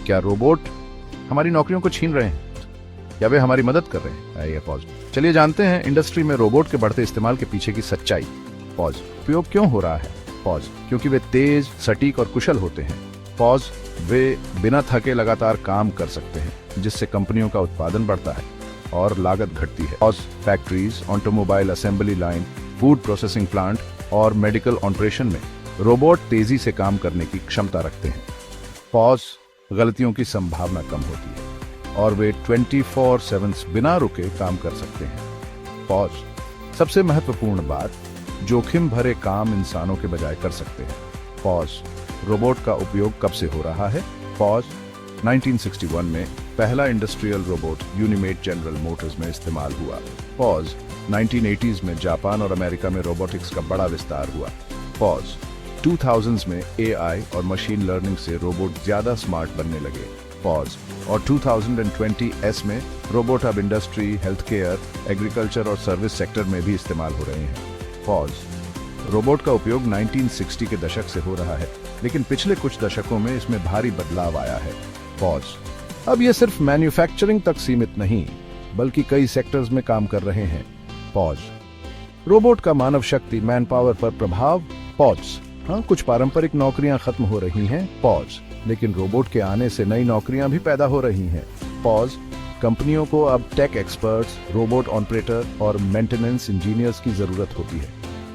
क्या रोबोट हमारी नौकरियों को छीन रहे हैं या वे हमारी मदद कर रहे हैं? आइए पॉज। चलिए जानते हैं इंडस्ट्री में रोबोट के बढ़ते इस्तेमाल के पीछे की सच्चाई। पॉज। उपयोग क्यों हो रहा है? पॉज। क्योंकि वे तेज, सटीक और कुशल होते हैं। पॉज। वे बिना थके लगातार काम कर सकते हैं, जिससे कंपनियों का उत्पादन बढ़ता है और लागत घटती है। Pause. Factories, automobile assembly line, food processing plant और मेडिकल ऑपरेशन में रोबोट तेजी से काम करने की क्षमता रखते हैं। पॉज। गलतियों की संभावना कम होती है और वे 24/7 बिना रुके काम कर सकते हैं। पॉज। सबसे महत्वपूर्ण बात, जोखिम भरे काम इंसानों के बजाय कर सकते हैं। पॉज। रोबोट का उपयोग कब से हो रहा है? पॉज। 1961 में पहला इंडस्ट्रियल रोबोट यूनिमेट जनरल मोटर्स में इस्तेमाल हुआ। पॉज। 1980s में जापान और अमेरिका में रोबोटिक्स का बड़ा विस्तार हुआ। पॉज। 2000s में AI और मशीन लर्निंग से रोबोट ज्यादा स्मार्ट बनने लगे। पॉज। और 2020s में रोबोट अब इंडस्ट्री, हेल्थ केयर, एग्रीकल्चर और सर्विस सेक्टर में भी इस्तेमाल हो रहे हैं। पॉज। रोबोट का उपयोग 1960 के दशक से हो रहा है, लेकिन पिछले कुछ दशकों में इसमें भारी बदलाव आया है। पॉज। अब ये सिर्फ मैन्युफैक्चरिंग तक सीमित नहीं, बल्कि कई सेक्टर्स में काम कर रहे हैं। पॉज। रोबोट का मानव शक्ति, मैन पावर पर प्रभाव। पॉज। हाँ, कुछ पारंपरिक नौकरियां खत्म हो रही हैं। पॉज। लेकिन रोबोट के आने से नई नौकरियां भी पैदा हो रही हैं। पॉज। कंपनियों को अब टेक एक्सपर्ट्स, रोबोट ऑपरेटर और मेंटेनेंस इंजीनियर्स की जरूरत होती है।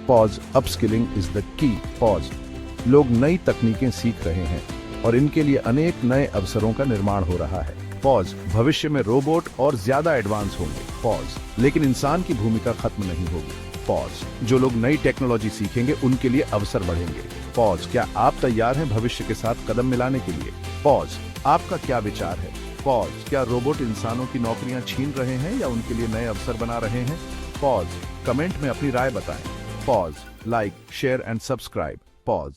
Pause. Upskilling is the key. Pause. लोग नई तकनीकें सीख रहे हैं और इनके लिए अनेक नए अवसरों का निर्माण हो रहा है। पॉज। भविष्य में रोबोट और ज्यादा एडवांस होंगे। पॉज। लेकिन इंसान की भूमिका खत्म नहीं होगी। पॉज। जो लोग नई टेक्नोलॉजी सीखेंगे उनके लिए अवसर बढ़ेंगे। पॉज। क्या आप तैयार हैं भविष्य के साथ कदम मिलाने के लिए? पॉज। आपका क्या विचार है? पॉज। क्या रोबोट इंसानों की नौकरियां छीन रहे हैं या उनके लिए नए अवसर बना रहे हैं? पॉज। कमेंट में अपनी राय बताएं। Pause. Like, share and subscribe. Pause.